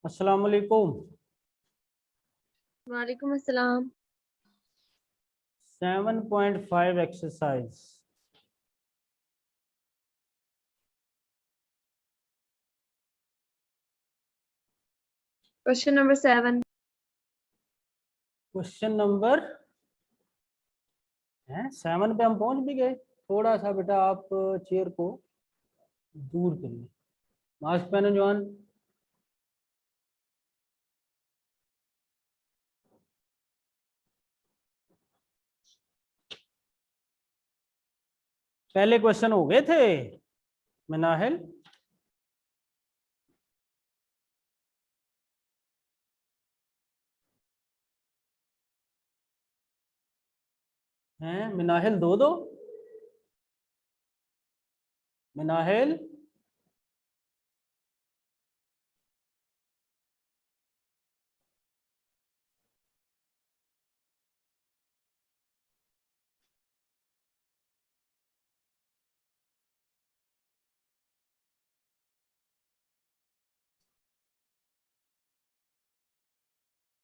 अस्सलाम वालेकुम। वालेकुम अस्सलाम। 7.5 exercise. Question number 7। Question number 7 पे हम पहुंच भी गए। थोड़ा सा बेटा आप चेयर को दूर करिए। मास्क पहनो जवान। पहले क्वेश्चन हो गए थे मनाहिल। हैं मिनाहिल दो दो मिनाहिल।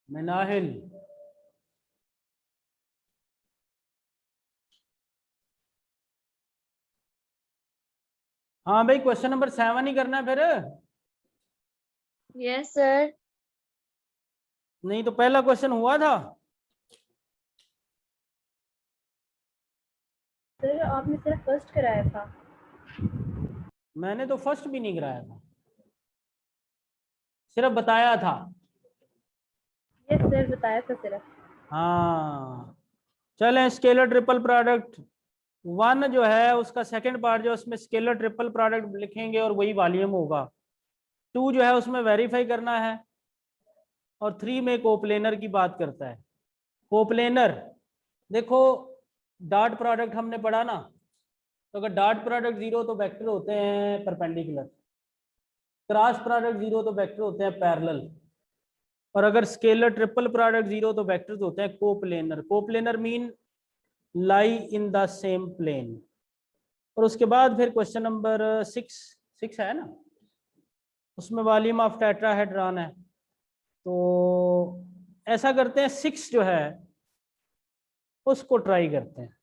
मिनाहिल हाँ भाई क्वेश्चन नंबर 7 ही करना है फिर। Yes sir. नहीं तो पहला क्वेश्चन हुआ था। सर आपने सिर्फ फर्स्ट कराया था। मैंने तो फर्स्ट भी नहीं कराया था, सिर्फ बताया था। यस सर बताया था सिर्फ। हाँ चलें। स्केलर ट्रिपल प्रोडक्ट 1 जो है उसका सेकंड पार्ट जो उसमें स्केलर ट्रिपल प्रोडक्ट लिखेंगे और वही वॉल्यूम होगा। 2 जो है उसमें वेरीफाई करना है और 3 में कोप्लेनर की बात करता है। कोप्लेनर देखो, डॉट प्रोडक्ट हमने पढ़ा ना, तो अगर डॉट प्रोडक्ट 0 तो वेक्टर होते हैं परपेंडिकुलर, क्रॉस प्रोडक्ट 0 तो वेक्टर होते हैं पैरेलल, और अगर स्केलर ट्रिपल प्रोडक्ट 0 तो वेक्टर्स होते हैं coplanar. Coplanar mean lie in the same plane. और उसके बाद फिर क्वेश्चन नंबर 6 है ना, उसमें वॉल्यूम ऑफ टेट्राहेड्रॉन है। तो ऐसा करते हैं 6 जो है उसको ट्राई करते हैं।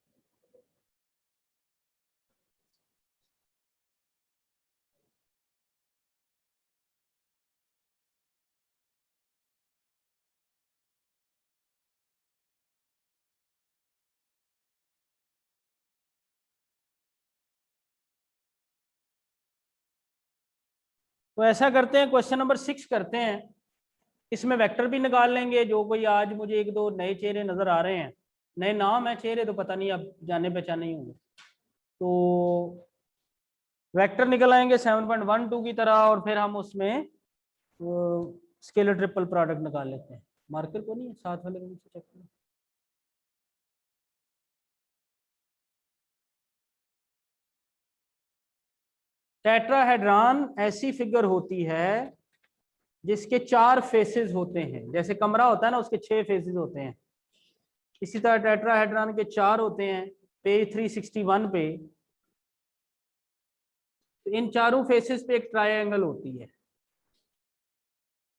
तो ऐसा करते हैं क्वेश्चन नंबर 6 करते हैं। इसमें वेक्टर भी निकाल लेंगे। जो कोई आज मुझे एक दो नए चेहरे नजर आ रहे हैं, नए नाम है चेहरे तो पता नहीं अब जाने पहचाने ही होंगे, तो वेक्टर निकल आएंगे 7.12 की तरह और फिर हम उसमें स्केलर ट्रिपल प्रोडक्ट निकाल लेते हैं। मार्कर को नहीं साथ वाले को नीचे चेक करो। टेट्राहेड्रॉन ऐसी फिगर होती है जिसके 4 फेसेस होते हैं। जैसे कमरा होता है ना, उसके 6 फेसेस होते हैं, इसी तरह टेट्राहेड्रॉन के 4 होते हैं। पेज 361 पे तो इन चारों फेसेस पे एक ट्रायंगल होती है,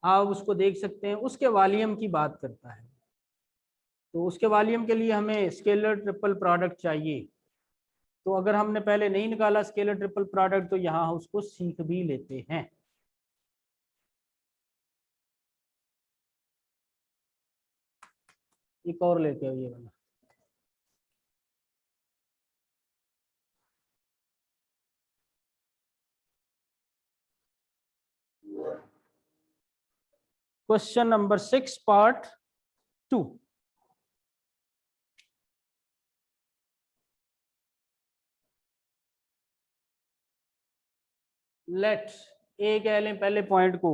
आप उसको देख सकते हैं। उसके वॉल्यूम की बात करता है, तो उसके वॉल्यूम के लिए हमें स्केलर ट्रिपल प्रोडक्ट चाहिए। तो अगर हमने पहले नहीं निकाला स्केलर ट्रिपल प्रोडक्ट तो यहाँ उसको सीख भी लेते हैं। एक और लेते हो ये वाला। Question number 6 part 2। लेट ए कह लें पहले पॉइंट को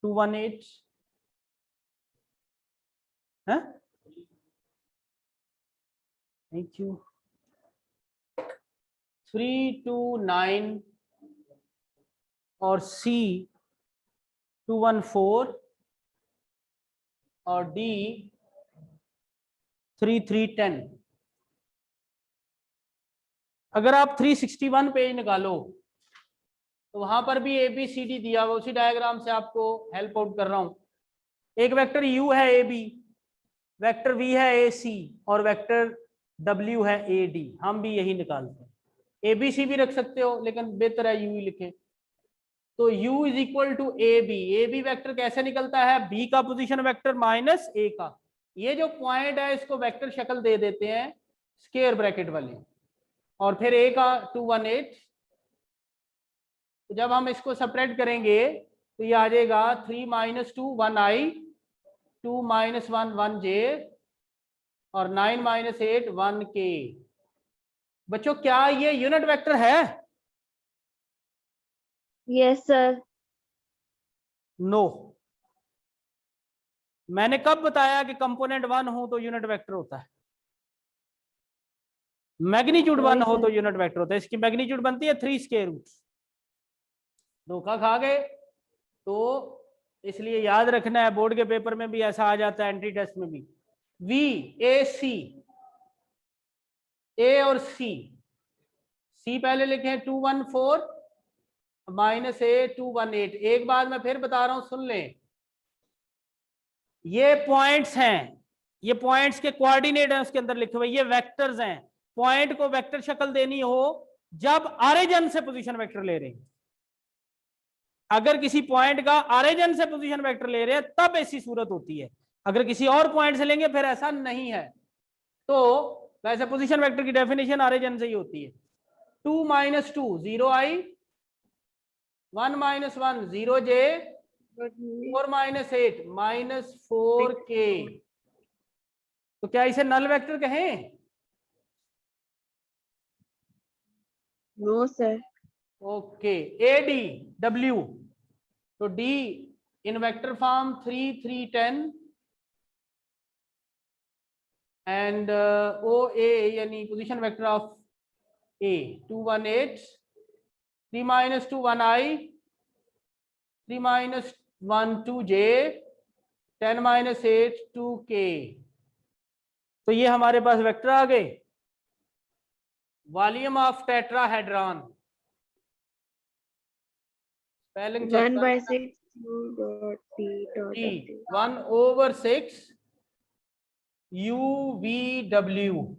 218 है। Thank you. 329 और सी 214 और डी 3310। अगर आप 361 पेज निकालो तो वहां पर भी ABCD दिया हुआ, उसी डायग्राम से आपको हेल्प आउट कर रहा हूं। एक वेक्टर U है AB, वेक्टर V है AC और वेक्टर W है AD। हम भी यही निकालते हैं, ABC भी रख सकते हो लेकिन बेहतर है U ही लिखे। तो U is equal to AB vector कैसे निकलता है, B का पोजीशन वेक्टर माइनस A का। ये जो पॉइंट है इसको वेक्टर शक्ल दे देते हैं स्क्वायर ब्रैकेट वाले, और फिर A का 218। तो जब हम इसको सेपरेट करेंगे तो ये आ जाएगा 3 - 2 1i, 2 - 1 1j और 9 - 8 1k। बच्चों क्या ये यूनिट वेक्टर है? Yes sir. नो। मैंने कब बताया कि कंपोनेंट 1 हो तो यूनिट वेक्टर होता है, मैग्नीट्यूड 1 हो तो यूनिट वेक्टर होता है। इसकी मैग्नीट्यूड बनती है 3 स्क्वायर रूट। धोखा खा गए तो इसलिए याद रखना है, बोर्ड के पेपर में भी ऐसा आ जाता है, एंट्री टेस्ट में भी। VAC, A और C पहले लिखे 214 माइनस A 218। एक बार मैं फिर बता रहा हूं, सुन लें। ये पॉइंट्स हैं, ये पॉइंट्स के कोऑर्डिनेट हैं उसके अंदर लिखे हुए, ये वेक्टर्स हैं। पॉइंट को वेक्टर शक्ल देनी हो जब ऑरिजिन से पोजीशन वेक्टर ले रहे हैं। अगर किसी पॉइंट का ऑरिजिन से पोजीशन वेक्टर ले रहे हैं तब ऐसी सूरत होती है, अगर किसी और पॉइंट से लेंगे फिर ऐसा नहीं है। तो वैसे पोजीशन वेक्टर की डेफिनेशन ऑरिजिन से ही होती है। 2 - 2 0i, 1 - 1 0j, 4 - 8 -4k। तो क्या इसे नल वेक्टर कहें? No sir. ओके। ADW, तो D in vector form 3 3 10 and OA यानी position vector of A 218, 3 - 2 1i, 3 - 1 2j, 10 - 8 2k। तो ये हमारे पास वेक्टर आ गए। Volume of tetrahedron, spelling check 1/6 1/6 UVW।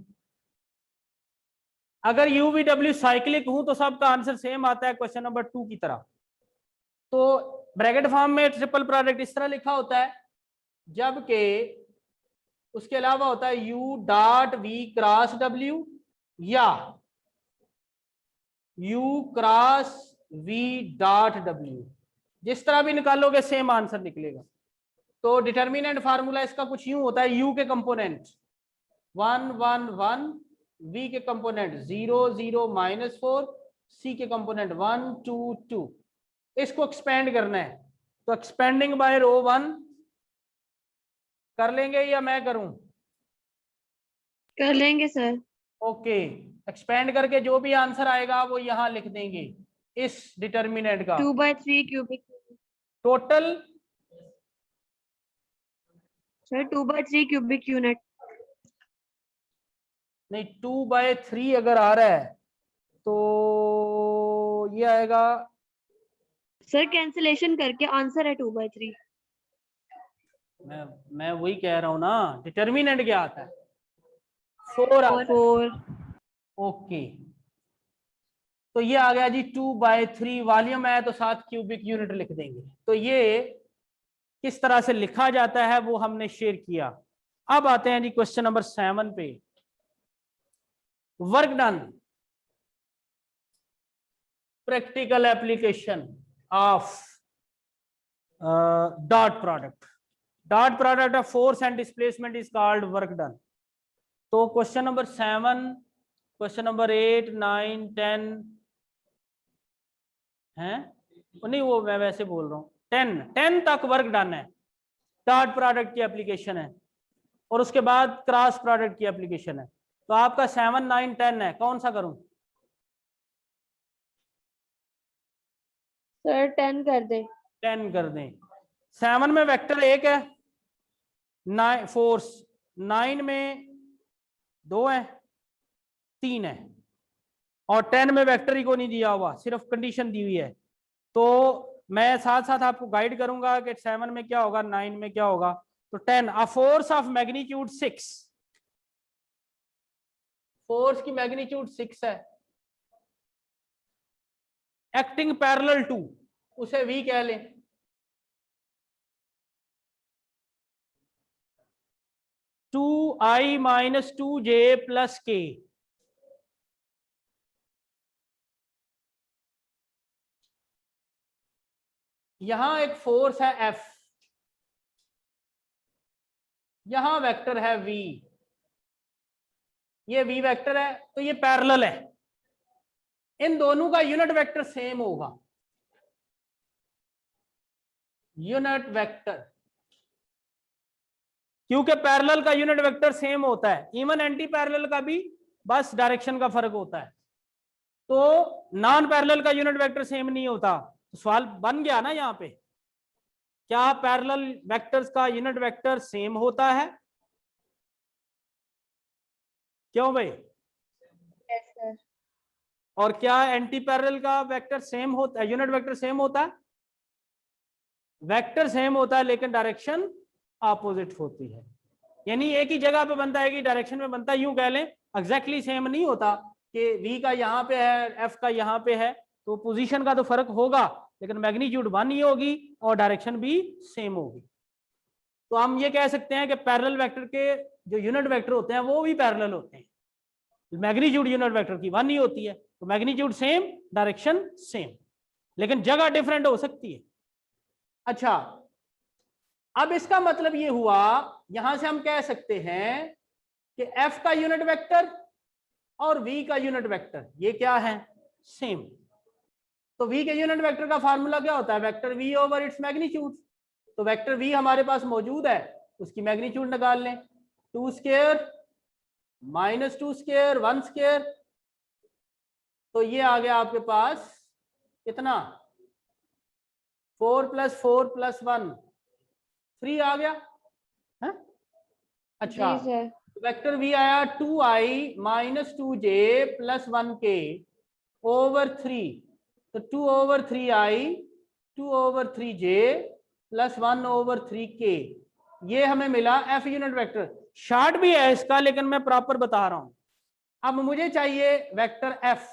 अगर UVW साइक्लिक हूं तो सबका आंसर सेम आता है क्वेश्चन नंबर 2 की तरह। तो ब्रैकेट फॉर्म में ट्रिपल प्रोडक्ट इस तरह लिखा होता है, जबकि उसके अलावा होता है U.V या U.V.W। जिस तरह भी निकालोगे सेम आंसर निकलेगा। तो डिटर्मिनेंट फार्मूला इसका कुछ यूं होता है, U के कंपोनेंट 1 1 1, V के कंपोनेंट 0 0 -4, C के कंपोनेंट 1 2 2। इसको एक्सपेंड करना है तो एक्सपेंडिंग बाय रो 1 कर लेंगे या मैं करूं? कर लेंगे सर। ओके। एक्सपेंड करके जो भी आंसर आएगा वो यहां लिख देंगे इस डिटर्मिनेंट का 2/3 cubic. Total. Sir 2/3 cubic unit. नहीं, 2/3 अगर आ रहा है तो ये आएगा। सर कैंसिलेशन करके आंसर है 2/3। मैं वही कह रहा हूं ना, डिटर्मिनेंट क्या आता है? 4 आता है। 4। ओके, तो ये आ गया जी 2/3। वॉल्यूम है तो साथ क्यूबिक यूनिट लिख देंगे। तो ये किस तरह से लिखा जाता है वो हमने शेयर किया। अब आते हैं जी क्वेश्चन नंबर 7 पे। Work done, practical application of dot product. Dot product of force and displacement is called work done. तो क्वेश्चन नंबर 7, क्वेश्चन नंबर 8 9 10 है, नहीं वो मैं वैसे बोल रहा हूँ, 10 तक वर्क डन है, डॉट प्रोडक्ट की एप्लीकेशन है, और उसके बाद क्रॉस प्रोडक्ट की एप्लीकेशन है। तो आपका 7 9 10 है, कौन सा करूं? सर 10 कर दे। 10 कर दें। 7 में वेक्टर 1 है, 9 फोर्स, 9 में 2 है, 3 है, और 10 में वेक्टर ही को नहीं दिया हुआ, सिर्फ कंडीशन दी हुई है तो मैं साथ साथ आपको गाइड करूंगा कि 7 में क्या होगा, 9 में क्या होगा। तो 10, a force of magnitude 6, force की मैग्नीट्यूड 6 है, एक्टिंग पैरेलल टू, उसे V कह लें। Two i minus 2J plus K, यहां एक फोर्स है F, यहां वेक्टर है V, ये V वेक्टर है, तो ये पैरेलल है, इन दोनों का यूनिट वेक्टर सेम होगा, यूनिट वेक्टर, क्योंकि पैरेलल का यूनिट वेक्टर सेम होता है, इवन एंटी पैरेलल का भी बस डायरेक्शन का फर्क होता है। तो नॉन पैरेलल का यूनिट वेक्टर सेम नहीं होता। तो सवाल बन गया ना यहाँ पे, क्या पैरेलल वेक्टर्स का यूनिट वेक्टर सेम होता है? क्यों भाई? Yes sir. और क्या एंटी पैरेलल का वेक्टर सेम होता है, यूनिट वेक्टर सेम होता है? वेक्टर सेम होता है लेकिन डायरेक्शन ऑपोजिट होती है, यानी एक ही जगह पे बनता है कि डायरेक्शन में बनता है, यूं कह लें एग्जैक्टली सेम नहीं होता कि V का यहाँ पे है, F का यहाँ पे है, तो पोजीशन का तो फर्क होगा लेकिन मैग्नीट्यूड 1 ही होगी और डायरेक्शन भी सेम होगी। तो हम ये कह सकते हैं कि पैरेलल वेक्टर के जो यूनिट वेक्टर होते हैं वो भी पैरेलल होते हैं, मैग्नीट्यूड यूनिट वेक्टर की 1 ही होती है, तो मैग्नीट्यूड सेम, डायरेक्शन सेम, लेकिन जगह डिफरेंट हो सकती है। अच्छा, अब इसका मतलब ये हुआ, यहां से हम कह सकते हैं कि F का यूनिट वेक्टर और V का यूनिट वेक्टर ये क्या है, सेम। तो V के यूनिट वेक्टर का फार्मूला क्या होता है, vector V over its magnitude. तो वेक्टर V हमारे पास मौजूद है, उसकी मैग्नीट्यूड निकाल लें, 2 स्क्वायर माइनस 2 स्क्वायर 1 स्क्वायर, तो ये आ गया आपके पास कितना, 4 + 4 + 1 3 आ गया है? अच्छा, जी सर। वेक्टर V आया 2i minus 2J plus 1K over 3, तो 2 over 3i 2 over 3J plus 1 over 3K, ये हमें मिला F यूनिट वेक्टर। शॉर्ट भी है इसका लेकिन मैं प्रॉपर बता रहा हूं। अब मुझे चाहिए वेक्टर F,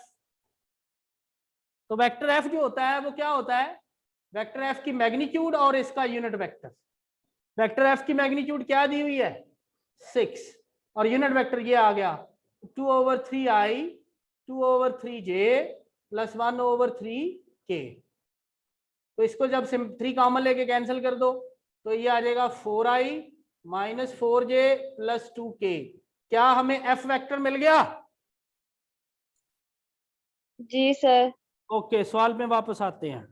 तो वेक्टर F जो होता है वो क्या होता है, वेक्टर F की मैग्नीट्यूड और इसका यूनिट वेक्टर। वेक्टर F की मैग्नीट्यूड क्या दी हुई है, 6, और यूनिट वेक्टर ये आ गया 2 over 3i 2 over 3J plus 1 over 3K। तो इसको जब 3 कॉमन लेके कैंसिल कर दो तो ये आ जाएगा 4i minus 4J plus 2K। क्या हमें F वेक्टर मिल गया? जी सर। ओके, सवाल में वापस आते हैं।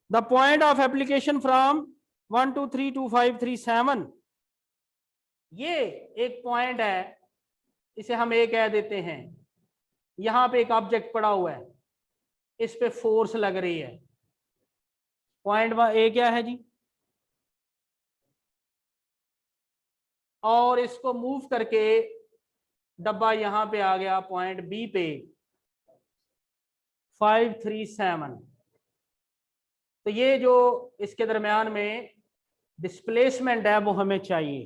The point of application from 1 2 3 2 5 3 7, ये एक पॉइंट है, इसे हम ए कह देते हैं। यहां पे एक ऑब्जेक्ट पड़ा हुआ है, इस पे फोर्स लग रही है, पॉइंट ए क्या है जी, और इसको मूव करके डब्बा यहां पे आ गया पॉइंट बी पे 5 3 7। तो ये जो इसके दरमियान में डिस्प्लेसमेंट है वो हमें चाहिए।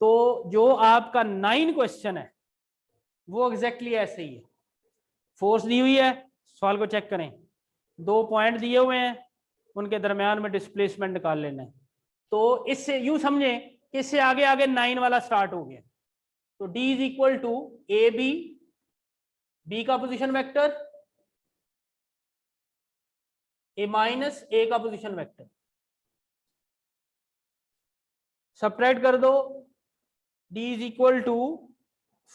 तो जो आपका 9 क्वेश्चन है वो एग्जैक्टली ऐसे ही है, फोर्स दी हुई है, सवाल को चेक करें, 2 पॉइंट दिए हुए हैं, उनके दरमियान में डिस्प्लेसमेंट निकाल लेना है। तो इससे यूं समझें कि इससे आगे आगे 9 वाला स्टार्ट हो गया। तो D is equal to A B का position vector, A minus A का पोजीशन वेक्टर, सब्ट्रैक्ट कर दो, D is equal to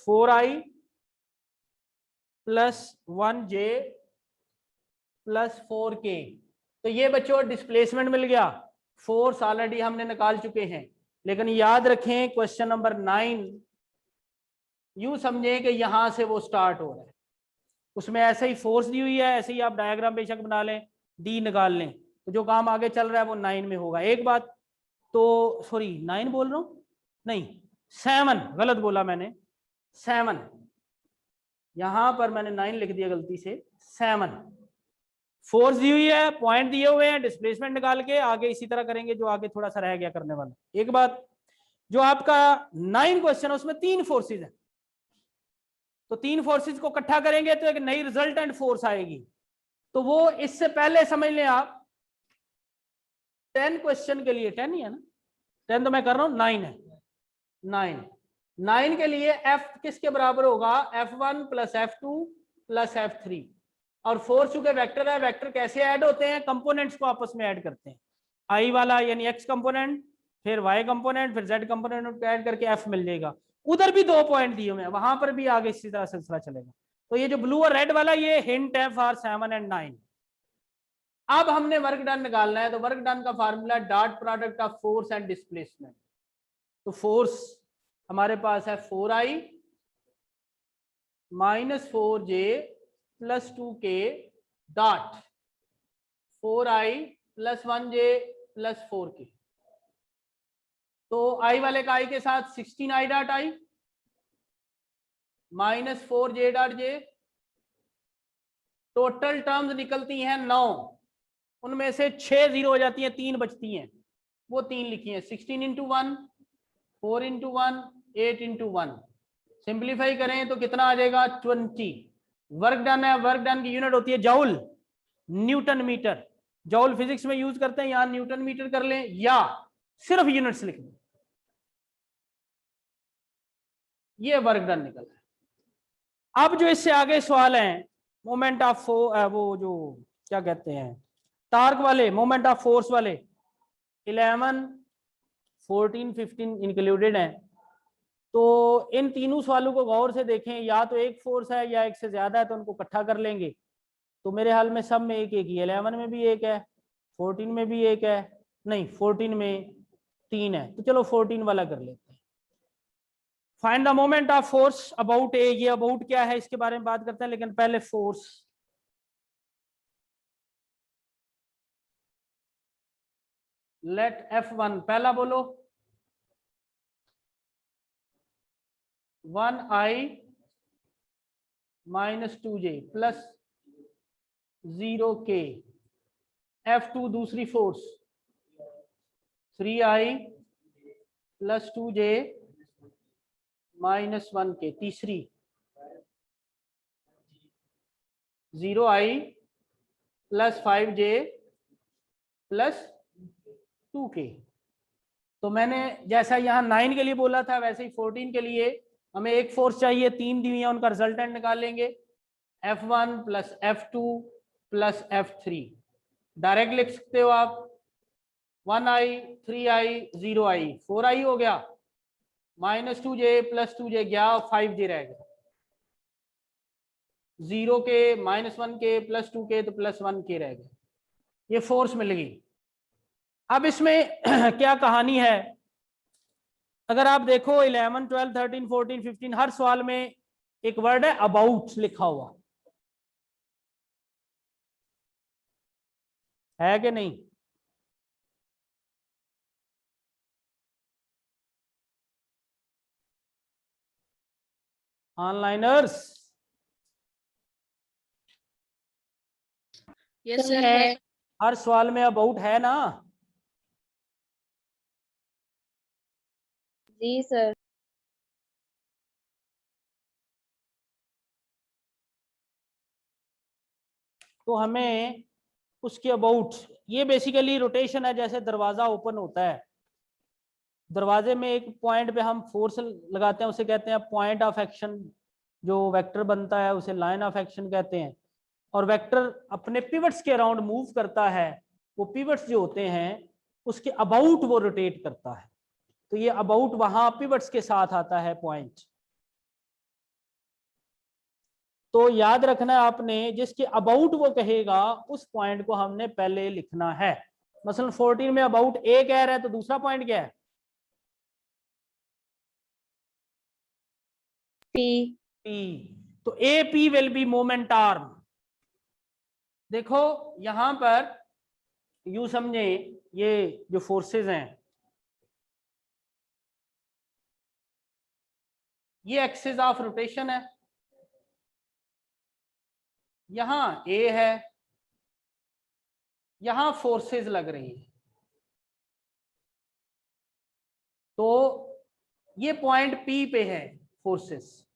4i plus 1J plus 4K। तो ये बच्चों डिस्प्लेसमेंट मिल गया, फोर्स ऑलरेडी हमने निकाल चुके हैं। लेकिन याद रखें क्वेश्चन नंबर 9 यूं समझें कि यहां से वो स्टार्ट हो रहा है, उसमें ऐसे ही फोर्स दी हुई है, ऐसे ही आप डायग्राम बेशक बना लें, डी निकाल लें, तो जो काम आगे चल रहा है वो 9 में होगा। एक बात तो, सॉरी 9 बोल रहा हूं, नहीं 7, गलत बोला मैंने, 7 यहां पर मैंने 9 लिख दिया गलती से, 7। फोर्स दी हुई है, पॉइंट दिए हुए हैं, डिस्प्लेसमेंट निकाल के आगे इसी तरह करेंगे, जो आगे थोड़ा सा रह गया करने वाला। एक बात, जो आपका 9 क्वेश्चन है उसमें 3 फोर्सेज है, तो 3 फोर्सेज को इकट्ठा करेंगे तो एक नई रिजल्टेंट फोर्स आएगी। तो वो इससे पहले समझ लें आप 10 क्वेश्चन के लिए, 10 ही है ना, 10 तो मैं कर रहा हूं, 9 है, 9 के लिए एफ किसके बराबर होगा, F1 plus F2 plus F3। और फोर्स चूंकि वेक्टर है, वेक्टर कैसे ऐड होते हैं, कंपोनेंट्स को आपस में ऐड करते हैं, आई वाला यानी एक्स कंपोनेंट, फिर वाई कंपोनेंट, फिर जेड कंपोनेंट को ऐड करके एफ मिल जाएगा। उधर भी 2 पॉइंट दिए हुए हैं, वहां पर भी आगे इसी तरह सिलसिला चलेगा। तो ये जो ब्लू और रेड वाला ये हिंट है फॉर 7 एंड 9। अब हमने वर्क डन निकालना है, तो वर्क डन का formula dot product of force and displacement. तो फोर्स हमारे पास है 4i minus 4j plus 2k dot 4i plus 1j plus 4k। तो i वाले का i के साथ 16i dot i minus 4j dot j। Total terms निकलती हैं 9, उनमें से 6 जीरो हो जाती हैं, 3 बचती हैं, वो 3 लिखी हैं, 16 इंटू 1, 4 इंटू 1, 8 इंटू 1। सिंप्लीफाई करें तो कितना आ जाएगा, 20। वर्क डन है, वर्क डन की यूनिट होती है joule, newton metre. Joule physics में यूज करते हैं, यहां न्यूटन मीटर कर लें या सिर्फ यूनिट्स लिख लें। ये वर्क डन निकला है। अब जो इससे आगे सवाल हैं, मोमेंट ऑफ वो जो क्या कहते हैं टार्क वाले, मोमेंट ऑफ फोर्स वाले, 11, 14, 15 इंक्लूडेड हैं। तो इन तीनों सवालों को गौर से देखें, या तो एक फोर्स है या एक से ज्यादा है, तो उनको इकट्ठा कर लेंगे। तो मेरे हाल में सब में एक एक ही, 11 में भी एक है, 14 में भी एक है, नहीं 14 में 3 है, तो चलो 14 वाला कर लेते हैं। Find the moment of force about A. ये अबाउट क्या है इसके बारे में बात करते हैं, लेकिन पहले फोर्स। लेट F1 पहला बोलो, 1i minus 2j plus 0k। F2 दूसरी force, 3i plus 2j minus 1k तीसरी, 0i plus 5j plus 2k। तो मैंने जैसा यहाँ 9 के लिए बोला था, वैसे ही 14 के लिए हमें एक फोर्स चाहिए, 3 दी हुई है, उनका रिजल्टेंट निकाल लेंगे, F1 plus F2 plus F3। Direct लिख सकते हो आप, 1i 3i 0i 4i हो गया, माइनस 2j प्लस 2j गया, 5j रह गया, 0k minus 1k plus 2k तो प्लस 1k रह गया। ये फोर्स मिल गई। अब इसमें क्या कहानी है, अगर आप देखो 11, 12, 13, 14, 15 हर सवाल में एक वर्ड है अबाउट लिखा हुआ है कि नहीं? ऑनलाइनर्स यस सर है। हर सवाल में अबाउट है ना? जी सर। तो हमें उसके अबाउट, ये बेसिकली रोटेशन है, जैसे दरवाजा ओपन होता है, दरवाजे में एक पॉइंट पे हम फोर्स लगाते हैं, उसे कहते हैं पॉइंट ऑफ एक्शन। जो वेक्टर बनता है उसे लाइन ऑफ एक्शन कहते हैं। और वेक्टर अपने पिवट्स के अराउंड मूव करता है, वो पिवट्स जो होते हैं उसके अबाउट वो रोटेट करता है। तो ये अबाउट वहां पिवट्स के साथ आता है पॉइंट। तो याद रखना है आपने, जिसके अबाउट वो कहेगा उस पॉइंट को हमने पहले लिखना है। मसलन 14 में अबाउट ए कह रहा है, तो दूसरा पॉइंट क्या है? पी। पी। तो A P will be moment arm. देखो यहां पर यू समझे, ये जो फोर्सेस हैं, ये एक्सिस ऑफ रोटेशन है, यहां ए है, यहां फोर्सेस लग रही है, तो ये पॉइंट पी पे है फोर्सेस,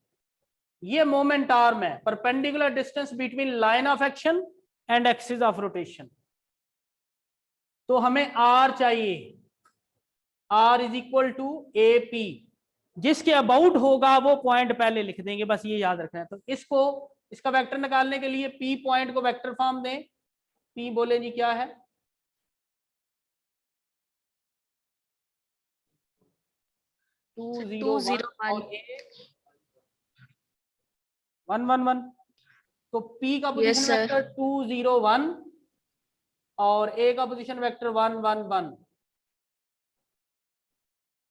ये मोमेंट आर्म है, perpendicular distance between line of action and axis of rotation. तो हमें आर चाहिए, R is equal to A P, जिसके अबाउट होगा वो पॉइंट पहले लिख देंगे, बस ये याद रखना है। तो इसको, इसका वेक्टर निकालने के लिए पी पॉइंट को वेक्टर फॉर्म दें। पी बोले जी क्या है, 2 0 1 और ए 1 1 1। तो पी का पोजीशन वेक्टर 2 0 1 और ए का पोजीशन वेक्टर 1 1 1।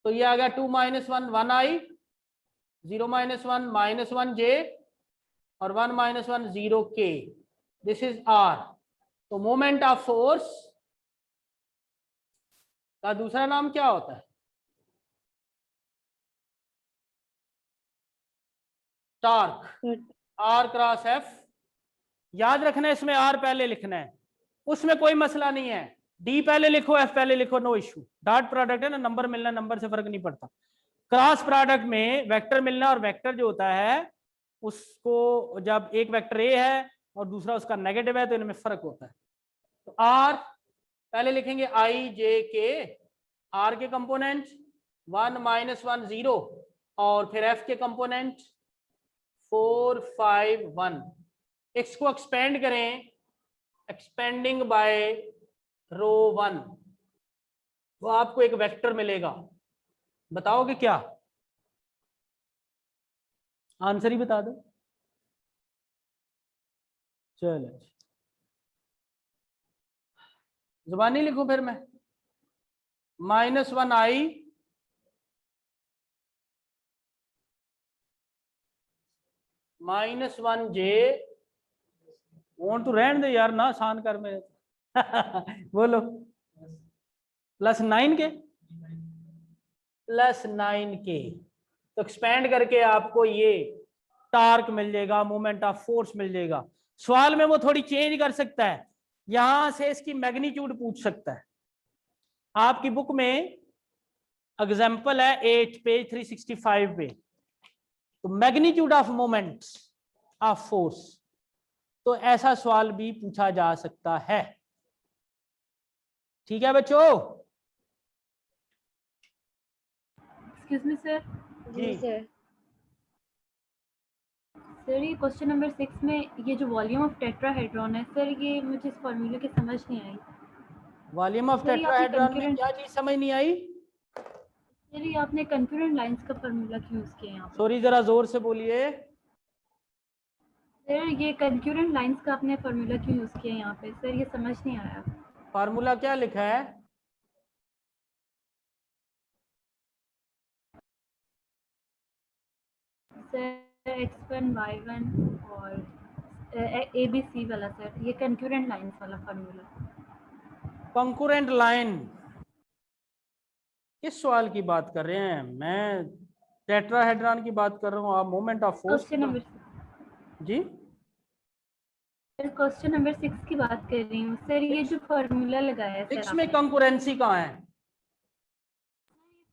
तो ये आ गया 2 -1 1 आई, 0 -1 -1 जे और 1 -1 0 के। This is R. तो मोमेंट ऑफ फोर्स का दूसरा नाम क्या होता है, टॉर्क, आर क्रॉस एफ। याद रखना है इसमें आर पहले लिखना है, उसमें कोई मसला नहीं है, डी पहले लिखो एफ पहले लिखो, नो इश्यू। डॉट प्रोडक्ट है ना, नंबर मिलना नंबर से फर्क नहीं पड़ता। क्रॉस प्रोडक्ट में वेक्टर मिलना, और वेक्टर जो होता है उसको, जब एक वेक्टर ए है और दूसरा उसका नेगेटिव है तो इनमें फर्क होता है। तो आर पहले लिखेंगे आई जे के, आर के कंपोनेंट 1 -1 0 और फिर एफ के कंपोनेंट 4 5 1। इसको एक्सपेंड करें, एक्सपेंडिंग बाय रो 1, तो आपको एक वेक्टर मिलेगा। बताओगे क्या, आंसर ही बता दो। चलो जुबानी लिखूं फिर मैं, -1 आई -1 जे, वोट तो रहने दे यार ना, आसान कर मेरे बोलो, +9 के, +9 के। तो एक्सपेंड करके आपको ये टार्क मिल जाएगा, मोमेंट ऑफ फोर्स मिल जाएगा। सवाल में वो थोड़ी चेंज कर सकता है, यहां से इसकी मैग्नीट्यूड पूछ सकता है। आपकी बुक में एग्जाम्पल है 8 पेज 365 पे, तो magnitude of moment of force, तो ऐसा सवाल भी पूछा जा सकता है। ठीक है बच्चों, एक्सक्यूज मी सर। जी सर सर ये क्वेश्चन नंबर 6 में ये जो वॉल्यूम ऑफ टेट्राहेड्रॉन है सर, ये मुझे इस फॉर्मूले की समझ नहीं आई। वॉल्यूम ऑफ सर ये आपने टेट्राहेड्रॉन में कंकरेंट, क्या चीज समझ नहीं आई, सर ये आपने कंकरेंट लाइंस का फॉर्मूला क्यों यूज किया यहाँ पे? सॉरी जरा जोर से बोलिए। सर ये कंकरेंट लाइंस का आपने फॉर्मूला क्यों यूज किया यहाँ पे? सर ये समझ नहीं आया। फार्मूला क्या लिखा है, सर x1 y1 और ABC वाला सर, ये कंकरेंट लाइंस वाला फॉर्मूला। कंकरेंट लाइन, किस सवाल की बात कर रहे हैं, मैं टेट्राहेड्रॉन की बात कर रहा हूँ, आप moment of force question number जी। क्वेश्चन नंबर 6 की बात कर रही हूँ सर। ये जो फॉर्मूला लगाया है सर इसमें आपने, कंकरेंसी कहाँ है,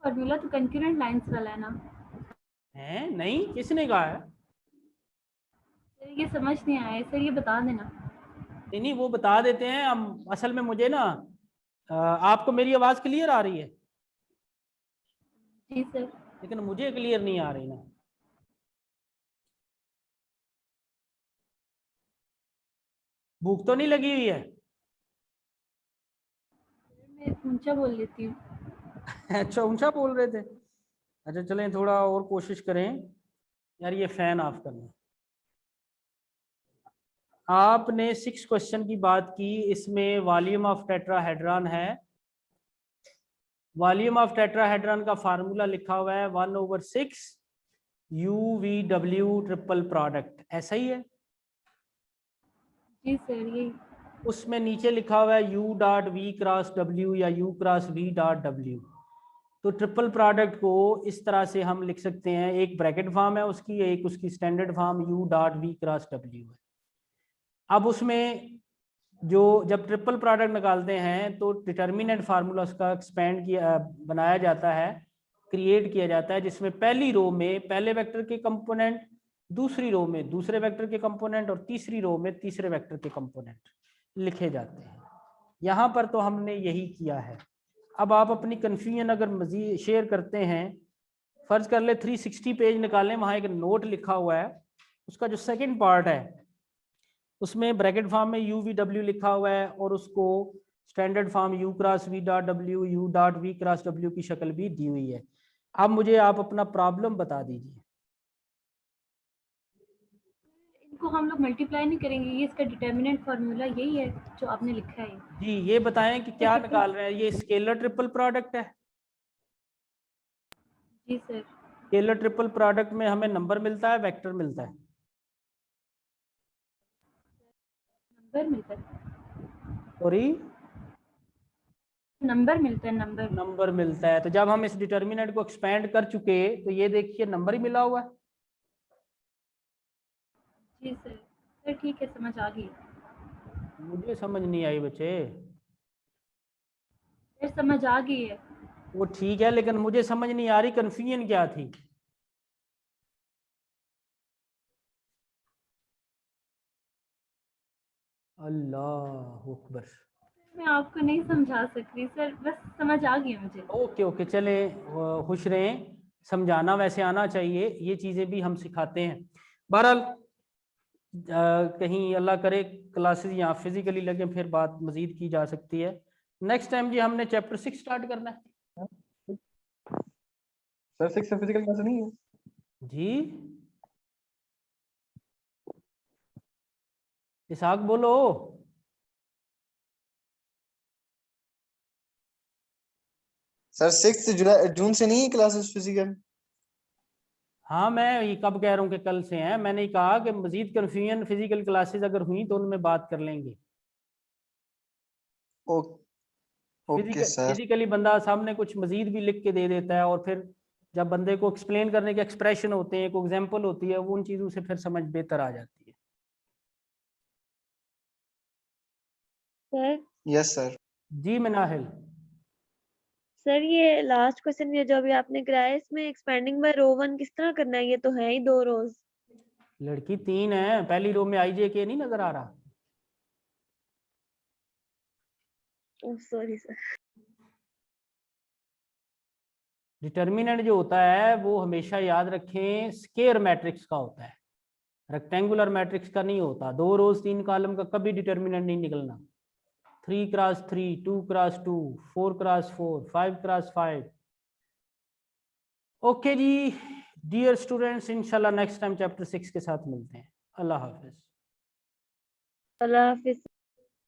फॉर्मूला तो कंकरेंट लाइंस वाला है ना है नहीं, किसने कहा है, सर? ये समझ नहीं आया सर, ये बता देना। नहीं वो बता देते हैं हम। असल में मुझे ना, आपको मेरी आवाज क्लियर आ रही है, जी सर। लेकिन मुझे क्लियर नहीं आ रही ना। भूख तो नहीं लगी हुई है मैं ऊंचा बोल लेती हूँ। अच्छा ऊंचा बोल रहे थे, अच्छा चलें थोड़ा और कोशिश करें। यार ये फैन ऑफ करना। आपने 6 क्वेश्चन की बात की, इसमें वॉल्यूम ऑफ टेट्राहेड्रॉन है। वॉल्यूम ऑफ टेट्राहेड्रॉन का फार्मूला लिखा हुआ है 1/6 UVW ट्रिपल प्रोडक्ट, ऐसा ही है। जी सर ये उसमें नीचे लिखा हुआ है U.V×W या U×V.W। तो ट्रिपल प्रोडक्ट को इस तरह से हम लिख सकते हैं, एक ब्रैकेट फॉर्म है उसकी, एक उसकी स्टैंडर्ड फॉर्म U.V×W है। अब उसमें जो जब ट्रिपल प्रोडक्ट निकालते हैं तो डिटर्मिनेंट फार्मूला उसका एक्सपेंड किया बनाया जाता है, क्रिएट किया जाता है, जिसमें पहली रो में पहले वेक्टर के कंपोनेंट, दूसरी रो में दूसरे वेक्टर के कंपोनेंट और तीसरी रो में तीसरे वेक्टर के कंपोनेंट लिखे जाते हैं। यहाँ पर तो हमने यही किया है। अब आप अपनी कन्फ्यूजन अगर मजीद शेयर करते हैं, फर्ज कर ले 360 पेज निकालें, वहाँ एक नोट लिखा हुआ है, उसका जो सेकंड पार्ट है उसमें ब्रैकेट फॉर्म में यू वी डब्ल्यू लिखा हुआ है और उसको standard form U cross V dot W, U dot V cross W की शक्ल भी दी हुई है। अब मुझे आप अपना प्रॉब्लम बता दीजिए। इनको हम लोग मल्टीप्लाई नहीं करेंगे, ये इसका डिटर्मिनेंट फार्मूला यही है जो आपने लिखा है। जी ये बताएं कि क्या निकाल रहे हैं, ये स्केलर ट्रिपल प्रोडक्ट है। जी सर। स्केलर ट्रिपल प्रोडक्ट में हमें नंबर मिलता है, वेक्टर मिलता है? नंबर मिलता है, सॉरी, नंबर मिलता है, नंबर। नंबर मिलता है। तो जब हम इस डिटर्मिनेंट को एक्सपेंड कर चुके तो ये देखिए नंबर ही मिला हुआ है। जी सर। सर ठीक है, समझ आ गई। मुझे समझ नहीं आई बच्चे। सर समझ आ गई है। वो ठीक है, लेकिन मुझे समझ नहीं आ रही कंफ्यूजन क्या थी। अल्लाह अकबर। मैं आपको नहीं समझा सकती सर, बस समझ आ गई है मुझे। ओके ओके, चले खुश रहें। समझाना वैसे आना चाहिए, ये चीज़ें भी हम सिखाते हैं। बहरहाल कहीं अल्लाह करे क्लासेस यहाँ फिजिकली लगे, फिर बात मजीद की जा सकती है। नेक्स्ट टाइम जी हमने चैप्टर 6 स्टार्ट करना है। सर 6 फिजिकल क्लास नहीं है जी इसाक बोलो। सर 6 जुलाई जून से नहीं है क्लासेस फिजिकल। हाँ मैं ये कब कह रहा हूँ कि कल से हैं, मैंने कहा कि मजीद कन्फ्यूजन फिजिकल क्लासेस अगर हुई तो उनमें बात कर लेंगे। Okay sir. फिजिकली बंदा सामने कुछ मजीद भी लिख के दे देता है और फिर जब बंदे को एक्सप्लेन करने के एक्सप्रेशन होते हैं, एक एग्जांपल होती है, वो उन चीज़ों से फिर समझ बेहतर आ जाती है। Sir yes sir. जी मिनाहिल। सर ये लास्ट क्वेश्चन ये जो अभी आपने कराया इसमें एक्सपेंडिंग बाय रो 1 किस तरह करना है? ये तो है ही 2 रोज। लड़की 3 है, पहली रो में आई जे के नहीं नजर आ रहा। Sorry sir. डिटर्मिनेंट जो होता है वो हमेशा याद रखें स्केयर मैट्रिक्स का होता है, रेक्टेंगुलर मैट्रिक्स का नहीं होता। 2 रोज 3 कॉलम का कभी डिटर्मिनेंट नहीं निकलना। 3x3, 2x2, 4x4, 5x5। Okay जी डियर स्टूडेंट्स, इंशाल्लाह नेक्स्ट टाइम चैप्टर 6 के साथ मिलते हैं। अल्लाह हाफिज। अल्लाह हाफिज।